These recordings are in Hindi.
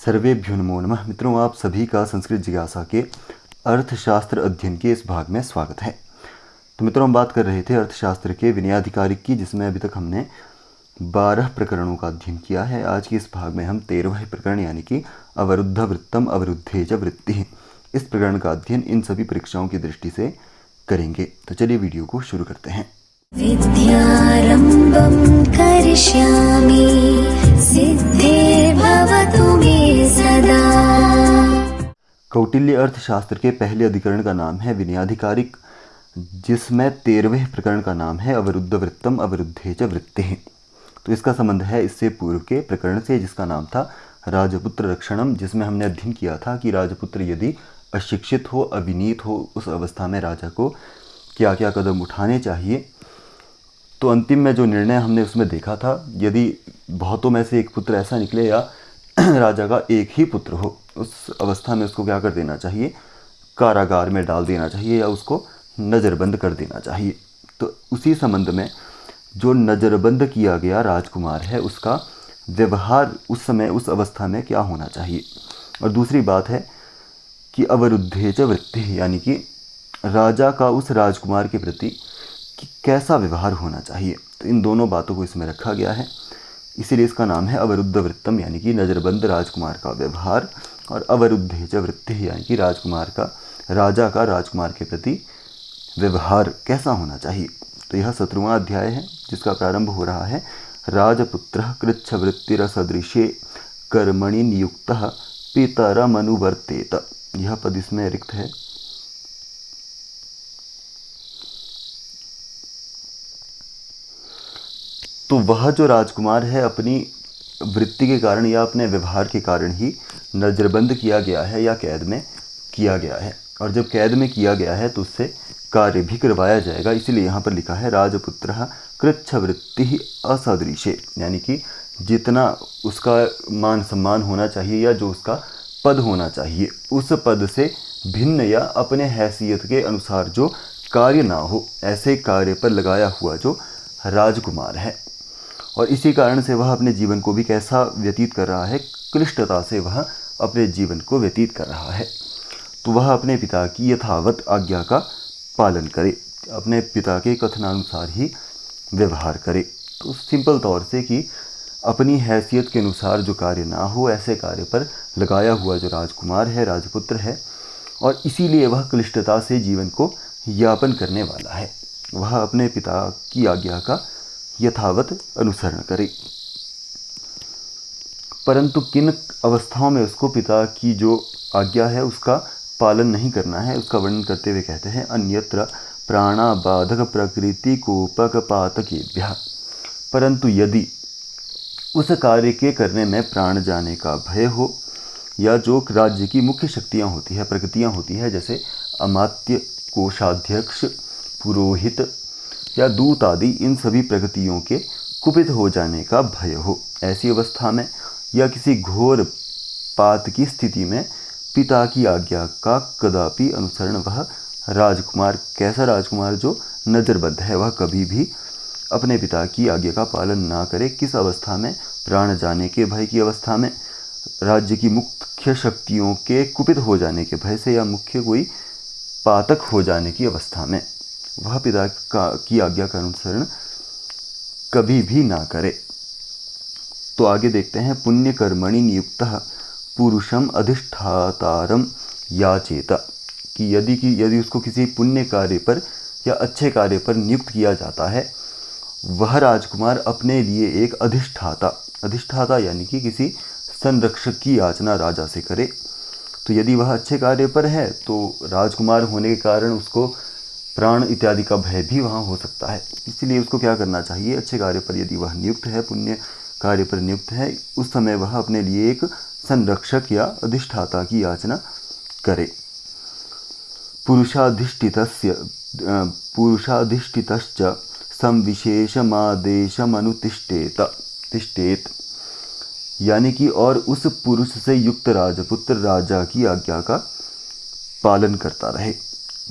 सर्वेभ्यो नमो नमः। मित्रों, आप सभी का संस्कृत जिज्ञासा के अर्थशास्त्र अध्ययन के इस भाग में स्वागत है। तो मित्रों, हम बात कर रहे थे अर्थशास्त्र के विनयाधिकारिक की, जिसमें अभी तक हमने 12 प्रकरणों का अध्ययन किया है। आज के इस भाग में हम 13वें प्रकरण यानी कि अवरुद्ध वृत्तम अवरुद्धे च वृत्ति, इस प्रकरण का अध्ययन इन सभी परीक्षाओं की दृष्टि से करेंगे। तो चलिए वीडियो को शुरू करते हैं। विद्यारम्भं करिष्यामि सिद्धिर्भवतु मे सदा। कौटिल्य अर्थशास्त्र के पहले अधिकरण का नाम है विनयाधिकारिक, जिसमें 13वें प्रकरण का नाम है अवरुद्ध वृत्तम अवरुद्धे च वृत्तिः। तो इसका संबंध है इससे पूर्व के प्रकरण से, जिसका नाम था राजपुत्र रक्षणम, जिसमें हमने अध्ययन किया था कि राजपुत्र यदि अशिक्षित हो, अविनीत हो, उस अवस्था में राजा को क्या क्या कदम उठाने चाहिए। तो अंतिम में जो निर्णय हमने उसमें देखा था, यदि बहुतों में से एक पुत्र ऐसा निकले या राजा का एक ही पुत्र हो, उस अवस्था में उसको क्या कर देना चाहिए, कारागार में डाल देना चाहिए या उसको नज़रबंद कर देना चाहिए। तो उसी संबंध में जो नज़रबंद किया गया राजकुमार है, उसका व्यवहार उस समय उस अवस्था में क्या होना चाहिए। और दूसरी बात है कि अवरुद्धे च वृत्ति, यानी कि राजा का उस राजकुमार के प्रति कि कैसा व्यवहार होना चाहिए। तो इन दोनों बातों को इसमें रखा गया है, इसीलिए इसका नाम है अवरुद्ध वृत्तम, यानी कि नज़रबंद राजकुमार का व्यवहार, और अवरुद्धे च वृत्ति यानी कि राजा का राजकुमार के प्रति व्यवहार कैसा होना चाहिए। तो यह 17वां अध्याय है, जिसका प्रारंभ हो रहा है राजपुत्रः कृच्छवृत्तिरसदृशे कर्मणि नियुक्तः पितरमनुवर्तेत। यह पद इसमें रिक्त है। तो वह जो राजकुमार है, अपनी वृत्ति के कारण या अपने व्यवहार के कारण ही नज़रबंद किया गया है या कैद में किया गया है। और जब कैद में किया गया है तो उससे कार्य भी करवाया जाएगा। इसीलिए यहाँ पर लिखा है राजपुत्रः कृच्छवृत्तिः असदृशे, यानी कि जितना उसका मान सम्मान होना चाहिए या जो उसका पद होना चाहिए, उस पद से भिन्न या अपने हैसियत के अनुसार जो कार्य ना हो, ऐसे कार्य पर लगाया हुआ जो राजकुमार है। और इसी कारण से वह अपने जीवन को भी कैसा व्यतीत कर रहा है, क्लिष्टता से वह अपने जीवन को व्यतीत कर रहा है। तो वह अपने पिता की यथावत आज्ञा का पालन करे, अपने पिता के कथनानुसार ही व्यवहार करे। तो सिंपल तौर से कि अपनी हैसियत के अनुसार जो कार्य ना हो, ऐसे कार्य पर लगाया हुआ जो राजकुमार है, राजपुत्र है, और इसीलिए वह क्लिष्टता से जीवन को यापन करने वाला है। वह अपने पिता की आज्ञा का यथावत अनुसरण करे, परंतु किन अवस्थाओं में उसको पिता की जो आज्ञा है उसका पालन नहीं करना है, उसका वर्णन करते हुए कहते हैं अन्यत्र प्राणाबाधक प्रकृति कोपकपातकेभ्यः। परंतु यदि उस कार्य के करने में प्राण जाने का भय हो, या जो राज्य की मुख्य शक्तियाँ होती है, प्रकृतियाँ होती है, जैसे अमात्य, कोषाध्यक्ष, पुरोहित या दूत आदि, इन सभी प्रकृतियों के कुपित हो जाने का भय हो, ऐसी अवस्था में या किसी घोर पात की स्थिति में पिता की आज्ञा का कदापि अनुसरण वह राजकुमार, कैसा राजकुमार जो नज़रबद्ध है, वह कभी भी अपने पिता की आज्ञा का पालन ना करे। किस अवस्था में? प्राण जाने के भय की अवस्था में, राज्य की मुख्य शक्तियों के कुपित हो जाने के भय से, या मुख्य कोई पातक हो जाने की अवस्था में वह पिता की आज्ञा का अनुसरण कभी भी ना करे। तो आगे देखते हैं पुण्य कर्मणि नियुक्तः पुरुषम अधिष्ठातारम याचेत, कि यदि उसको किसी पुण्य कार्य पर या अच्छे कार्य पर नियुक्त किया जाता है, वह राजकुमार अपने लिए एक अधिष्ठाता यानी कि किसी संरक्षक की याचना राजा से करे। तो यदि वह अच्छे कार्य पर है तो राजकुमार होने के कारण उसको प्राण इत्यादि का भय भी वहाँ हो सकता है। इसीलिए उसको क्या करना चाहिए, अच्छे कार्य पर यदि वह नियुक्त है, पुण्य कार्य पर नियुक्त है, उस समय वह अपने लिए एक संरक्षक या अधिष्ठाता की याचना करे। पुरुषाधिष्ठितश्च संविशेषमादेशमनुतिष्ठेत, यानी कि और उस पुरुष से युक्त राजपुत्र राजा की आज्ञा का पालन करता रहे,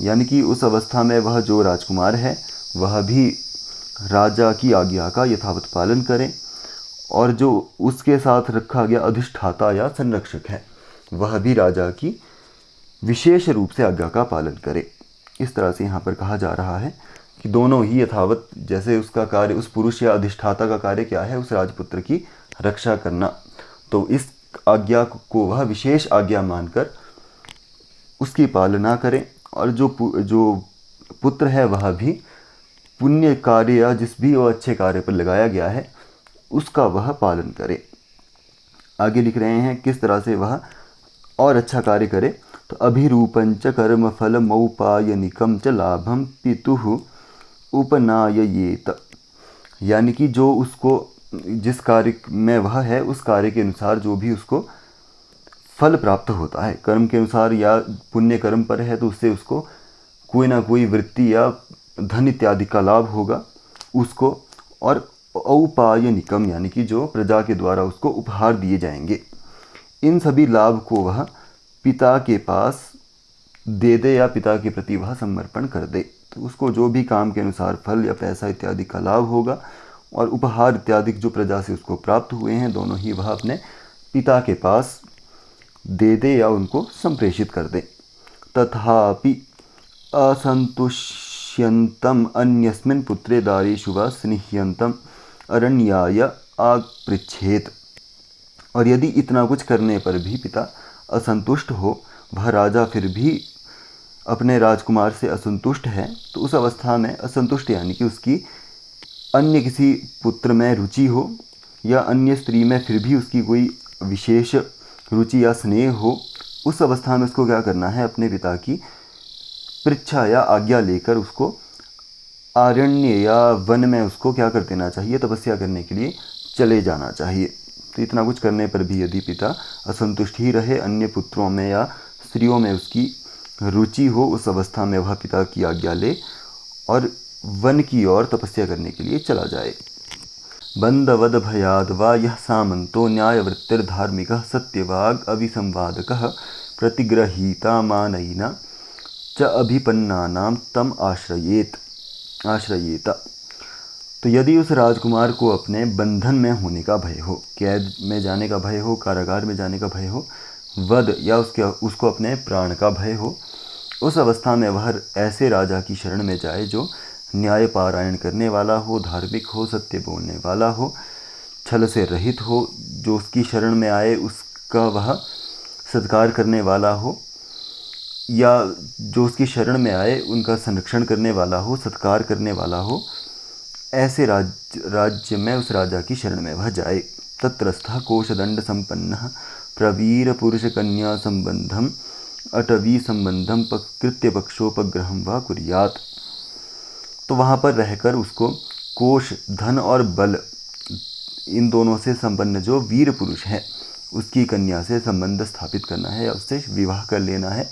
यानी कि उस अवस्था में वह जो राजकुमार है वह भी राजा की आज्ञा का यथावत पालन करे, और जो उसके साथ रखा गया अधिष्ठाता या संरक्षक है वह भी राजा की विशेष रूप से आज्ञा का पालन करे। इस तरह से यहाँ पर कहा जा रहा है कि दोनों ही यथावत, जैसे उसका कार्य, उस पुरुष या अधिष्ठाता का कार्य क्या है, उस राजपुत्र की रक्षा करना, तो इस आज्ञा को वह विशेष आज्ञा मानकर उसकी पालना करे। और जो पुत्र है वह भी पुण्य कार्य या जिस भी वो अच्छे कार्य पर लगाया गया है उसका वह पालन करे। आगे लिख रहे हैं किस तरह से वह और अच्छा कार्य करे। तो अभिरूपंच कर्म फल मौपायनिकम च लाभम पितुः उपनाययेत, यानी कि जो उसको जिस कार्य में वह है उस कार्य के अनुसार जो भी उसको फल प्राप्त होता है, कर्म के अनुसार या पुण्य कर्म पर है तो उससे उसको कोई ना कोई वृत्ति या धन इत्यादि का लाभ होगा उसको, और औपायनिकम यानी कि जो प्रजा के द्वारा उसको उपहार दिए जाएंगे, इन सभी लाभ को वह पिता के पास दे दे या पिता के प्रति वह समर्पण कर दे। तो उसको जो भी काम के अनुसार फल या पैसा इत्यादि का लाभ होगा और उपहार इत्यादि जो प्रजा से उसको प्राप्त हुए हैं दोनों ही वह अपने पिता के पास दे दे या उनको संप्रेषित कर दे। तथापि असंतुष्यंतम अन्यस्मिन् पुत्रे दारेषु वा स्निह्यंतम अरण्याय आपृच्छेत, और यदि इतना कुछ करने पर भी पिता असंतुष्ट हो, वह राजा फिर भी अपने राजकुमार से असंतुष्ट है, तो उस अवस्था में असंतुष्ट यानी कि उसकी अन्य किसी पुत्र में रुचि हो या अन्य स्त्री में फिर भी उसकी कोई विशेष रुचि या स्नेह हो, उस अवस्था में उसको क्या करना है, अपने पिता की पृच्छा या आज्ञा लेकर उसको आरण्य या वन में उसको क्या कर देना चाहिए, तपस्या करने के लिए चले जाना चाहिए। तो इतना कुछ करने पर भी यदि पिता असंतुष्ट ही रहे, अन्य पुत्रों में या स्त्रियों में उसकी रुचि हो, उस अवस्था में वह पिता की आज्ञा ले और वन की ओर तपस्या करने के लिए चला जाए। बंधवद भयाद वा यह सामंतो न्यायवृत्तिर्धार्मिकः सत्यवाग अभिसंवादकः प्रतिगृहीता मानयिना च अभिपन्नानाम तम आश्रयेत। तो यदि उस राजकुमार को अपने बंधन में होने का भय हो, कैद में जाने का भय हो, कारागार में जाने का भय हो, वध या उसको अपने प्राण का भय हो, उस अवस्था में वह ऐसे राजा की शरण में जाए जो न्याय पारायण करने वाला हो, धार्मिक हो, सत्य बोलने वाला हो, छल से रहित हो, जो उसकी शरण में आए उसका वह सत्कार करने वाला हो, या जो उसकी शरण में आए उनका संरक्षण करने वाला हो, सत्कार करने वाला हो, ऐसे राज्य में उस राजा की शरण में वह जाए। तत्रस्थः कोशदंड संपन्नः प्रवीर पुरुष कन्या संबंधम अटवी संबंधम कृत्य पक्षोपग्रहम व कुर्यात। तो वहाँ पर रहकर उसको कोश, धन और बल, इन दोनों से संपन्न जो वीर पुरुष है उसकी कन्या से संबंध स्थापित करना है या उससे विवाह कर लेना है,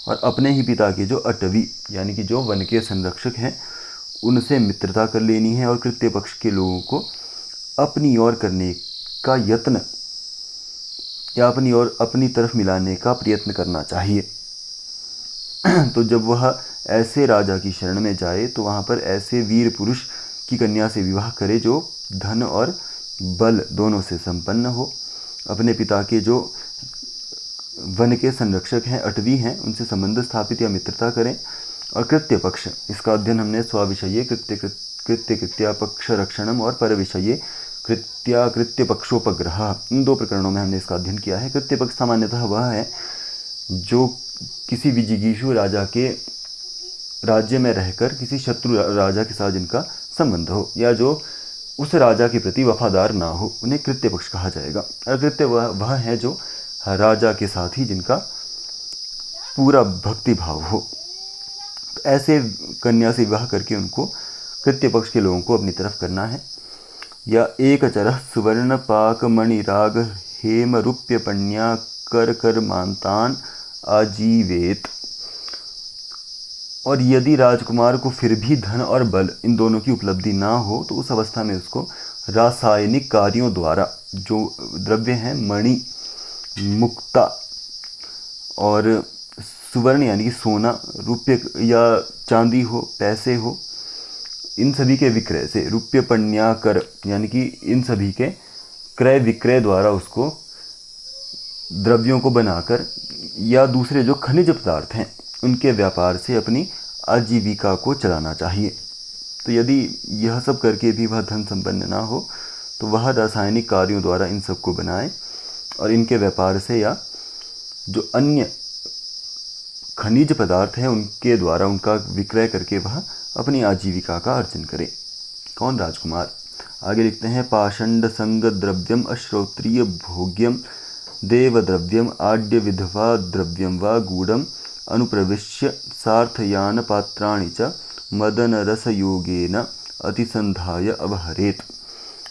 और अपने ही पिता के जो अटवी यानी कि जो वन के संरक्षक हैं उनसे मित्रता कर लेनी है और कृत्य पक्ष के लोगों को अपनी ओर करने का यत्न या अपनी तरफ मिलाने का प्रयत्न करना चाहिए। तो जब वह ऐसे राजा की शरण में जाए तो वहाँ पर ऐसे वीर पुरुष की कन्या से विवाह करे जो धन और बल दोनों से संपन्न हो, अपने पिता के जो वन के संरक्षक हैं, अटवी हैं, उनसे संबंध स्थापित या मित्रता करें। और कृत्य पक्ष, इसका अध्ययन हमने स्वाविषये कृत्य पक्ष रक्षणम और पर विषये कृत्य पक्षोपग्रह, इन दो प्रकरणों में हमने इसका अध्ययन किया है। कृत्य पक्ष सामान्यतः वह है जो किसी भी जिगीषु राजा के राज्य में रहकर किसी शत्रु राजा के साथ जिनका संबंध हो या जो उस राजा के प्रति वफादार ना हो, उन्हें कृत्य पक्ष कहा जाएगा। अकृत्य वह है जो राजा के साथ ही जिनका पूरा भक्ति भाव हो। तो ऐसे कन्या से विवाह करके उनको कृत्य पक्ष के लोगों को अपनी तरफ करना है। या एक चरः सुवर्ण पाक मणिराग हेम रूप्य पण्या कर कर मानतान आजीवेत। और यदि राजकुमार को फिर भी धन और बल इन दोनों की उपलब्धि ना हो तो उस अवस्था में उसको रासायनिक कार्यों द्वारा जो द्रव्य हैं, मणि, मुक्ता और सुवर्ण यानी कि सोना, रुपये या चांदी हो, पैसे हो, इन सभी के विक्रय से, रुपये पण्या कर यानी कि इन सभी के क्रय विक्रय द्वारा उसको द्रव्यों को बनाकर या दूसरे जो खनिज पदार्थ हैं उनके व्यापार से अपनी आजीविका को चलाना चाहिए। तो यदि यह सब करके भी वह धन संपन्न ना हो तो वह रासायनिक कार्यों द्वारा इन सब को बनाए और इनके व्यापार से या जो अन्य खनिज पदार्थ हैं उनके द्वारा उनका विक्रय करके वह अपनी आजीविका का अर्जन करे। कौन? राजकुमार। आगे लिखते हैं, पाषंड संग द्रव्यम अश्रोत्रिय भोग्यम देवद्रव्यम आड्य विधवा द्रव्यम व गूढ़म अनुप्रविश्य सार्थयान पात्राणि च मदन रस योगेन अतिसंधाय अपहरेत।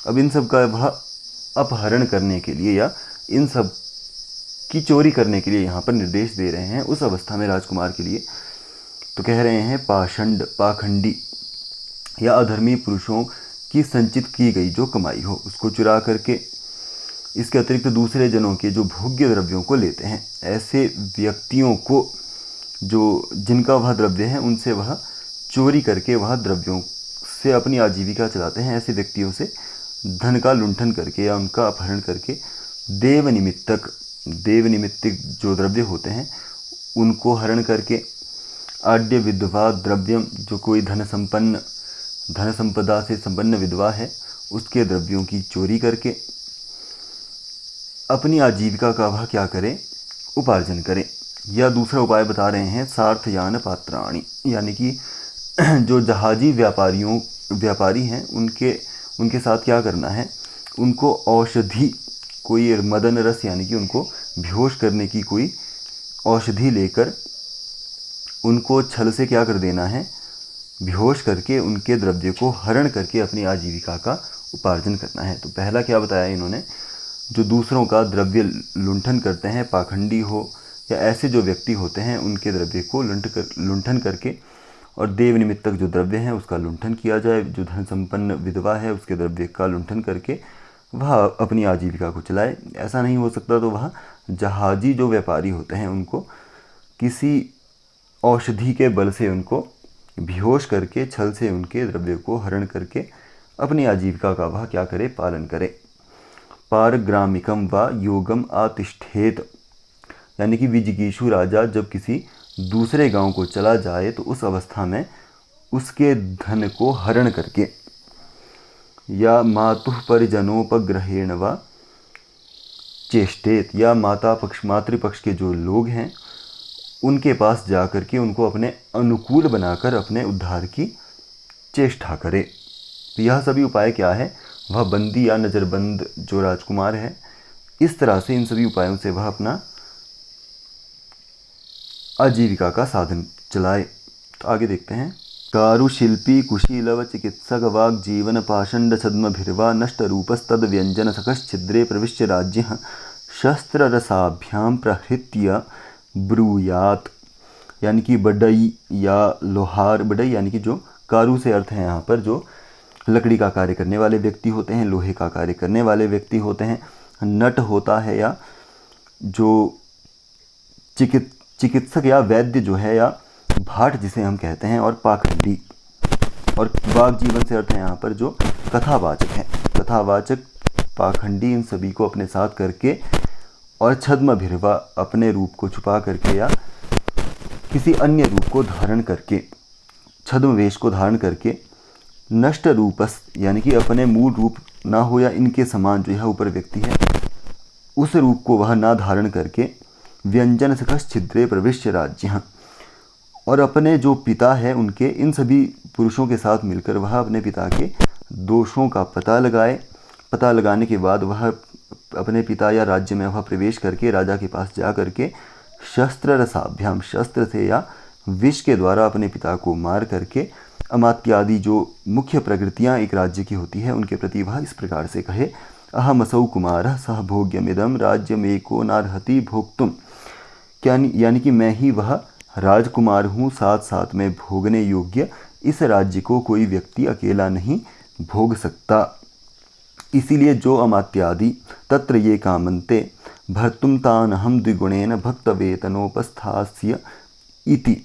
अब इन सब का वह अपहरण करने के लिए या इन सब की चोरी करने के लिए यहाँ पर निर्देश दे रहे हैं उस अवस्था में राजकुमार के लिए। तो कह रहे हैं पाषंड, पाखंडी या अधर्मी पुरुषों की संचित की गई जो कमाई हो उसको चुरा करके इसके अतिरिक्त दूसरे जनों के जो भोग्य द्रव्यों को लेते हैं, ऐसे व्यक्तियों को जो जिनका वह द्रव्य है उनसे वह चोरी करके वह द्रव्यों से अपनी आजीविका चलाते हैं, ऐसे व्यक्तियों से धन का लुंठन करके या उनका अपहरण करके देव निमित्तिक जो द्रव्य होते हैं उनको हरण करके, आड्य विधवा द्रव्यम जो कोई धन संपदा से संपन्न विधवा है उसके द्रव्यों की चोरी करके अपनी आजीविका का वह क्या करे? उपार्जन करे। या दूसरा उपाय बता रहे हैं सार्थयान पात्राणि, यानी कि जो जहाजी व्यापारी हैं उनके साथ क्या करना है? उनको औषधि, कोई मदन रस यानी कि उनको बेहोश करने की कोई औषधि लेकर उनको छल से क्या कर देना है? बेहोश करके उनके द्रव्य को हरण करके अपनी आजीविका का उपार्जन करना है। तो पहला क्या बताया इन्होंने? जो दूसरों का द्रव्य लुंठन करते हैं, पाखंडी हो या ऐसे जो व्यक्ति होते हैं उनके द्रव्य को लुंठन करके और देव निमित्तक जो द्रव्य है उसका लुंठन किया जाए। जो धन संपन्न विधवा है उसके द्रव्य का लुंठन करके वह अपनी आजीविका को चलाए। ऐसा नहीं हो सकता तो वह जहाजी जो व्यापारी होते हैं उनको किसी औषधि के बल से उनको बेहोश करके छल से उनके द्रव्य को हरण करके अपनी आजीविका का वह क्या करे? पालन करे। पारग्रामिकम व योगम आतिष्ठेत, यानी कि विजिगीषु राजा जब किसी दूसरे गांव को चला जाए तो उस अवस्था में उसके धन को हरण करके या मातुः परिजनोपग्रहेण व चेष्टेत, या मातृपक्ष के जो लोग हैं उनके पास जा कर के उनको अपने अनुकूल बनाकर अपने उद्धार की चेष्टा करे। तो यह सभी उपाय क्या है? वह बंदी या नज़रबंद जो राजकुमार है इस तरह से इन सभी उपायों से वह अपना आजीविका का साधन चलाए। तो आगे देखते हैं, कारुशिल्पी कुशीलव चिकित्सक वाग जीवन पाषंड छद्मभिर्वा नष्ट रूपस्तद व्यंजन सकश्छिद्रे प्रविश्य राज्य शस्त्र रसाभ्याम प्रहृत्य ब्रूयात, यानी कि बढ़ई या लोहार, बढ़ई यानी कि जो कारू से अर्थ है यहाँ पर जो लकड़ी का कार्य करने वाले व्यक्ति होते हैं, लोहे का कार्य करने वाले व्यक्ति होते हैं, नट होता है या जो चिकित्सक या वैद्य जो है या भाट जिसे हम कहते हैं, और पाखंडी, और वाग जीवन से अर्थ है यहाँ पर जो कथावाचक है, कथावाचक पाखंडी, इन सभी को अपने साथ करके और छद्म भिरवा अपने रूप को छुपा करके या किसी अन्य रूप को धारण करके, छद्म वेश को धारण करके, नष्ट रूपस यानी कि अपने मूल रूप ना हो या इनके समान जो यह ऊपर व्यक्ति है उस रूप को वह ना धारण करके, व्यंजन सकस छिद्रे प्रविश्य राज्य, और अपने जो पिता है उनके इन सभी पुरुषों के साथ मिलकर वह अपने पिता के दोषों का पता लगाए। पता लगाने के बाद वह अपने पिता या राज्य में वह प्रवेश करके राजा के पास जा करके शस्त्र रसाभ्याम, शस्त्र से या विष के द्वारा अपने पिता को मार करके अमात्यादि जो मुख्य प्रकृतियाँ एक राज्य की होती है उनके प्रति वह इस प्रकार से कहे, अहमसौ कुमारः सह भोग्यमिदं राज्यमेको नार्हति भोक्तुम, यानी कि मैं ही वह राजकुमार हूँ, साथ साथ में भोगने योग्य इस राज्य को कोई व्यक्ति अकेला नहीं भोग सकता। इसीलिए जो अमात्यादि तत्र ये कामन्ते भर्तुम तानहम द्विगुणेन भक्तवेतनोपस्थास्य इति,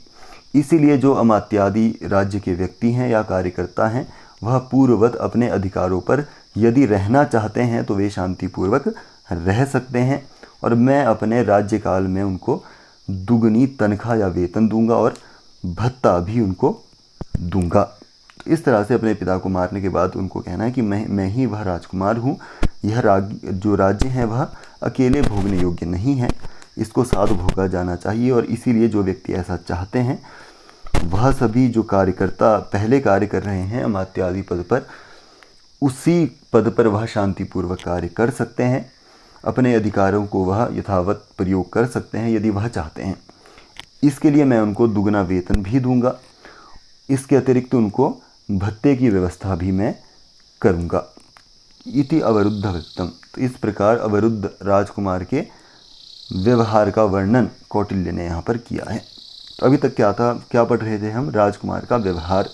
इसीलिए जो अमात्यादि राज्य के व्यक्ति हैं या कार्यकर्ता हैं वह पूर्ववत अपने अधिकारों पर यदि रहना चाहते हैं तो वे शांतिपूर्वक रह सकते हैं और मैं अपने राज्यकाल में उनको दुगनी तनख्वाह या वेतन दूंगा और भत्ता भी उनको दूंगा। तो इस तरह से अपने पिता को मारने के बाद उनको कहना है कि मैं ही वह राजकुमार हूँ, यह जो राज्य है वह अकेले भोगने योग्य नहीं है, इसको साथ भोगा जाना चाहिए। और इसीलिए जो व्यक्ति ऐसा चाहते हैं वह सभी जो कार्यकर्ता पहले कार्य कर रहे हैं अमात्य आदि पद पर, उसी पद पर वह शांतिपूर्वक कार्य कर सकते हैं, अपने अधिकारों को वह यथावत प्रयोग कर सकते हैं यदि वह चाहते हैं। इसके लिए मैं उनको दुगना वेतन भी दूंगा, इसके अतिरिक्त उनको भत्ते की व्यवस्था भी मैं करूंगा। इति अवरुद्ध वृत्तम। तो इस प्रकार अवरुद्ध राजकुमार के व्यवहार का वर्णन कौटिल्य ने यहाँ पर किया है। तो अभी तक क्या था, क्या पढ़ रहे थे हम? राजकुमार का व्यवहार।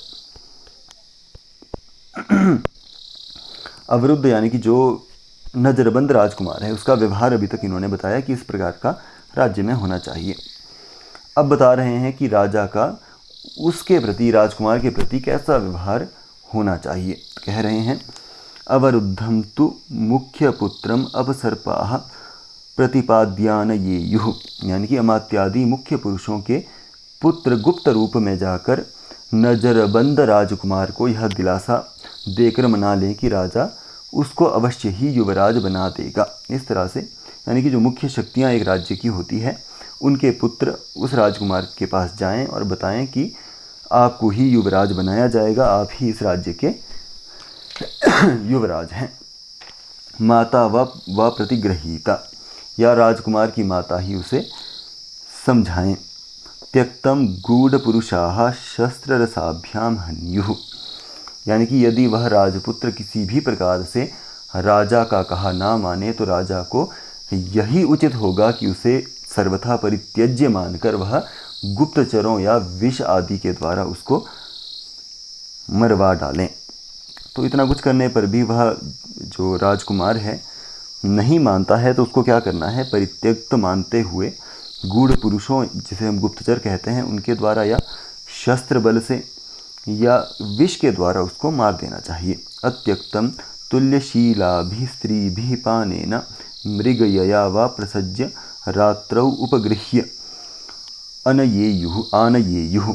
अवरुद्ध यानी कि जो नजरबंद राजकुमार है उसका व्यवहार अभी तक इन्होंने बताया कि इस प्रकार का राज्य में होना चाहिए। अब बता रहे हैं कि राजा का उसके प्रति, राजकुमार के प्रति कैसा व्यवहार होना चाहिए। कह रहे हैं अवरुद्धम तु मुख्य पुत्रम अपसर्पाः प्रतिपाद्यान येयुः। यानी कि अमात्यादि मुख्य पुरुषों के पुत्र गुप्त रूप में जाकर नजरबंद राजकुमार को यह दिलासा देकर मना लें कि राजा उसको अवश्य ही युवराज बना देगा। इस तरह से यानी कि जो मुख्य शक्तियाँ एक राज्य की होती है उनके पुत्र उस राजकुमार के पास जाएं और बताएं कि आपको ही युवराज बनाया जाएगा, आप ही इस राज्य के युवराज हैं। माता व प्रतिग्रहीता, या राजकुमार की माता ही उसे समझाएं। त्यक्तम गूढ़ पुरुषाः शस्त्र रसाभ्याम हन्युः। यानी कि यदि वह राजपुत्र किसी भी प्रकार से राजा का कहा ना माने तो राजा को यही उचित होगा कि उसे सर्वथा परित्यज्य मानकर वह गुप्तचरों या विष आदि के द्वारा उसको मरवा डालें। तो इतना कुछ करने पर भी वह जो राजकुमार है नहीं मानता है तो उसको क्या करना है? परित्यक्त मानते हुए गूढ़ पुरुषों, जिसे हम गुप्तचर कहते हैं, उनके द्वारा या शस्त्र बल से या विष के द्वारा उसको मार देना चाहिए। अत्यक्तम तुल्यशीलाभि स्त्रीभिः पानेन मृगयया वा प्रसज्य रात्रौ उपगृह्य आनयेयुः।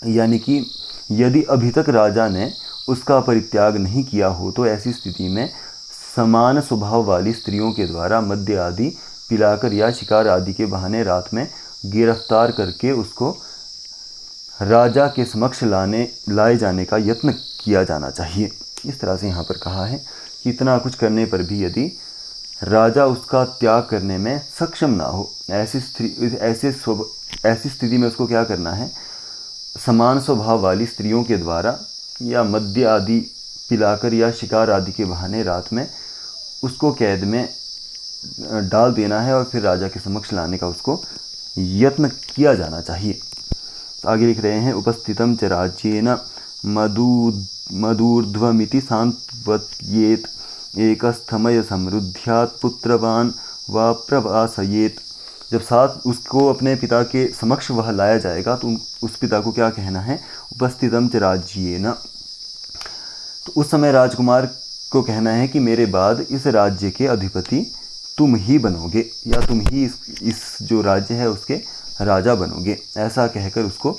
यानी कि यदि अभी तक राजा ने उसका परित्याग नहीं किया हो तो ऐसी स्थिति में समान स्वभाव वाली स्त्रियों के द्वारा मद्य आदि पिलाकर या शिकार आदि के बहाने रात में गिरफ्तार करके उसको राजा के समक्ष लाए जाने का यत्न किया जाना चाहिए। इस तरह से यहाँ पर कहा है कि इतना कुछ करने पर भी यदि राजा उसका त्याग करने में सक्षम ना हो, ऐसी स्थिति में उसको क्या करना है? समान स्वभाव वाली स्त्रियों के द्वारा या मद्य आदि पिलाकर या शिकार आदि के बहाने रात में उसको कैद में डाल देना है और फिर राजा के समक्ष लाने का उसको यत्न किया जाना चाहिए। तो आगे लिख रहे हैं उपस्थितम च राज्येन मदूर्ध्वमिति सांत्वयेत एकस्थमय समृद्ध्यात् पुत्रवान व प्रवासयेत। जब साथ उसको अपने पिता के समक्ष वह लाया जाएगा तो उस पिता को क्या कहना है? उपस्थितम च राज्येन। तो उस समय राजकुमार को कहना है कि मेरे बाद इस राज्य के अधिपति तुम ही बनोगे, या तुम ही इस जो राज्य है उसके राजा बनोगे। ऐसा कहकर उसको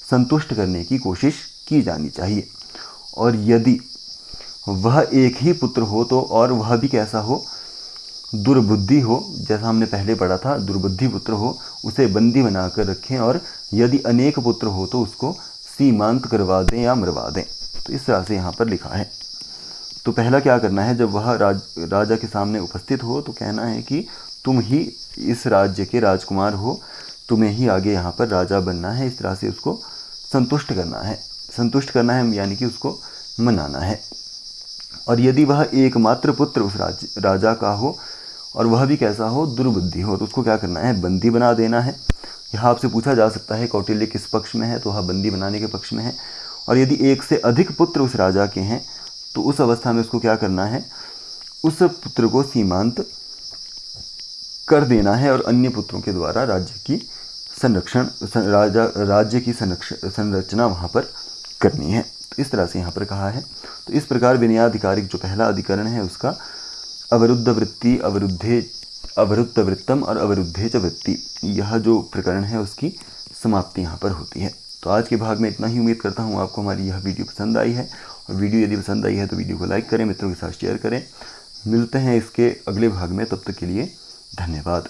संतुष्ट करने की कोशिश की जानी चाहिए। और यदि वह एक ही पुत्र हो तो, और वह भी कैसा हो? दुर्बुद्धि हो, जैसा हमने पहले पढ़ा था, दुर्बुद्धि पुत्र हो, उसे बंदी बनाकर रखें। और यदि अनेक पुत्र हो तो उसको सीमांत करवा दें या मरवा दें। तो इस तरह से यहाँ पर लिखा है। तो पहला क्या करना है? जब वह राजा के सामने उपस्थित हो तो कहना है कि तुम ही इस राज्य के राजकुमार हो, तुम्हें ही आगे यहाँ पर राजा बनना है। इस तरह से उसको संतुष्ट करना है। संतुष्ट करना है यानी कि उसको मनाना है। और यदि वह एकमात्र पुत्र उस राजा का हो और वह भी कैसा हो? दुर्बुद्धि हो, तो उसको क्या करना है? बंदी बना देना है। यहाँ आपसे पूछा जा सकता है कौटिल्य किस पक्ष में है? तो वह बंदी बनाने के पक्ष में है। और यदि एक से अधिक पुत्र उस राजा के हैं तो उस अवस्था में उसको क्या करना है? उस पुत्र को सीमांत कर देना है और अन्य पुत्रों के द्वारा राज्य की संरचना वहाँ पर करनी है। तो इस तरह से यहाँ पर कहा है। तो इस प्रकार विनयाधिकारिक जो पहला अधिकरण है उसका अवरुद्ध वृत्ति, अवरुद्ध वृत्तम और अवरुद्धे च वृत्ति, यह जो प्रकरण है उसकी समाप्ति यहाँ पर होती है। तो आज के भाग में इतना ही। उम्मीद करता हूँ आपको हमारी यह वीडियो पसंद आई है, और वीडियो यदि पसंद आई है तो वीडियो को लाइक करें, मित्रों के साथ शेयर करें। मिलते हैं इसके अगले भाग में, तब तक के लिए धन्यवाद।